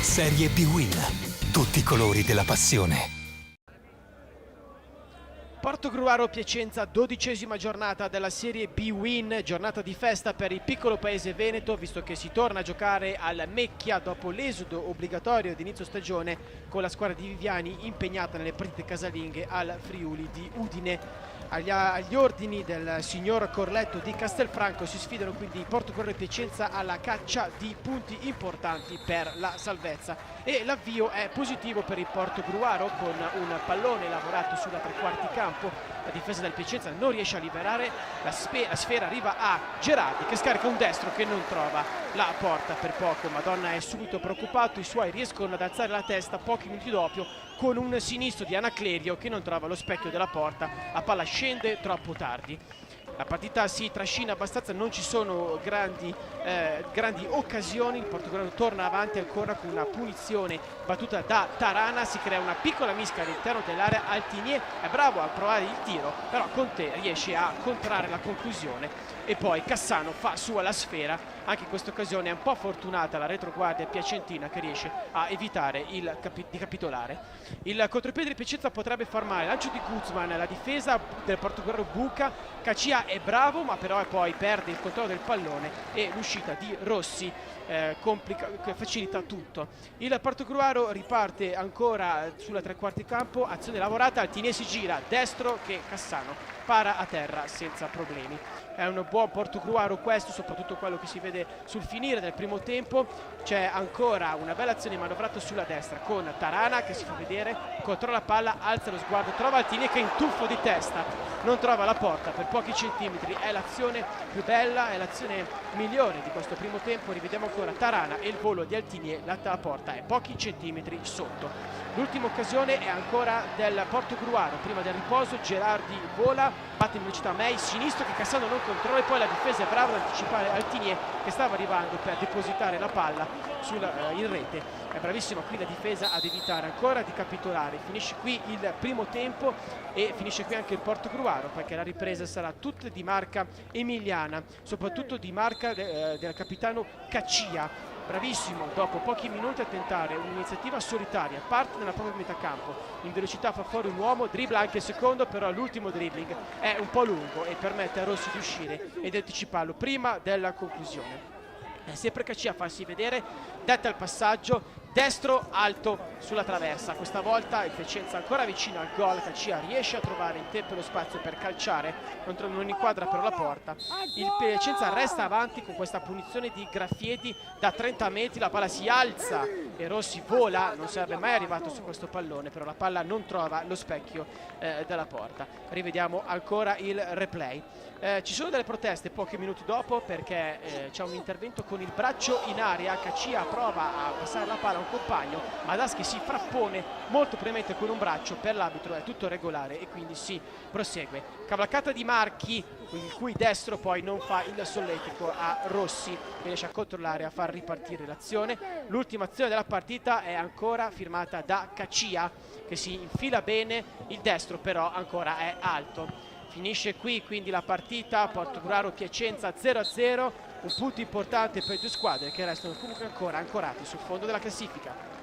Serie B-Win. Tutti i colori della passione. Portogruaro Piacenza, 12ª giornata della Serie B-Win, giornata di festa per il piccolo paese veneto, visto che si torna a giocare al Mecchia dopo l'esodo obbligatorio di inizio stagione con la squadra di Viviani impegnata nelle partite casalinghe al Friuli di Udine. Agli ordini del signor Corletto di Castelfranco si sfidano quindi Portogruaro e Piacenza alla caccia di punti importanti per la salvezza, e l'avvio è positivo per il Portogruaro con un pallone lavorato sulla tre quarti campo. La difesa del Piacenza non riesce a liberare la sfera, arriva a Gerardi che scarica un destro che non trova la porta per poco. Madonna è subito preoccupato, i suoi riescono ad alzare la testa pochi minuti dopo con un sinistro di Anaclerio che non trova lo specchio della porta, la palla scende troppo tardi. La partita si trascina abbastanza, non ci sono grandi occasioni. Il Portogallo torna avanti ancora con una punizione battuta da Tarana, si crea una piccola mischia all'interno dell'area. Altinier è bravo a provare il tiro, però Conte riesce a contrarre la conclusione e poi Cassano fa sua la sfera. Anche in questa occasione è un po' fortunata la retroguardia piacentina che riesce a evitare di capitolare. Il contropiede di Piacenza potrebbe far male, lancio di Guzman, la difesa del Portogallo buca, Cacia è bravo ma però poi perde il controllo del pallone e l'uscita di Rossi facilita tutto. Il Portogruaro riparte ancora sulla tre quarti campo, azione lavorata, Altinier si gira, destro che Cassano para a terra senza problemi. È un buon Portogruaro questo, soprattutto quello che si vede sul finire del primo tempo. C'è ancora una bella azione manovrata sulla destra con Tarana che si fa vedere, controlla la palla, alza lo sguardo, trova Altinier che intuffo di testa, non trova la porta per pochi centimetri. È l'azione più bella, è l'azione migliore di questo primo tempo. Rivediamo ancora Tarana e il volo di Altinier, la porta è pochi centimetri sotto. L'ultima occasione è ancora del Portogruaro, prima del riposo Gerardi vola, batte in velocità May, sinistro che Cassano non controlla, e poi la difesa è brava ad anticipare Altinier che stava arrivando per depositare la palla in rete. È bravissima qui la difesa ad evitare ancora di capitolare. Finisce qui il primo tempo e finisce qui anche il Portogruaro, perché la ripresa sarà tutta di marca emiliana, soprattutto di marca del capitano Cacia. Bravissimo dopo pochi minuti a tentare un'iniziativa solitaria, parte nella propria metà campo, in velocità fa fuori un uomo, dribbla anche il secondo, però l'ultimo dribbling è un po' lungo e permette a Rossi di uscire ed anticiparlo prima della conclusione. È sempre Cacia a farsi vedere, detta il passaggio, destro alto sulla traversa. Questa volta il Piacenza ancora vicino al gol, Cacia riesce a trovare in tempo lo spazio per calciare, non inquadra però la porta. Il Piacenza resta avanti con questa punizione di Graffieti da 30 metri, la palla si alza e Rossi vola, non sarebbe mai arrivato su questo pallone, però la palla non trova lo specchio della porta. Rivediamo ancora il replay. Ci sono delle proteste pochi minuti dopo perché c'è un intervento con il braccio in aria, Cacia prova a passare la palla a un compagno, Madaschi si frappone molto premente con un braccio, per l'arbitro è tutto regolare e quindi si prosegue. Cavalcata di Marchi, il cui destro poi non fa il solletico a Rossi che riesce a controllare, a far ripartire l'azione. L'ultima azione della partita è ancora firmata da Cacia che si infila bene, il destro però ancora è alto. Finisce qui quindi la partita, Portogruaro Piacenza 0-0, un punto importante per le due squadre che restano comunque ancora ancorati sul fondo della classifica.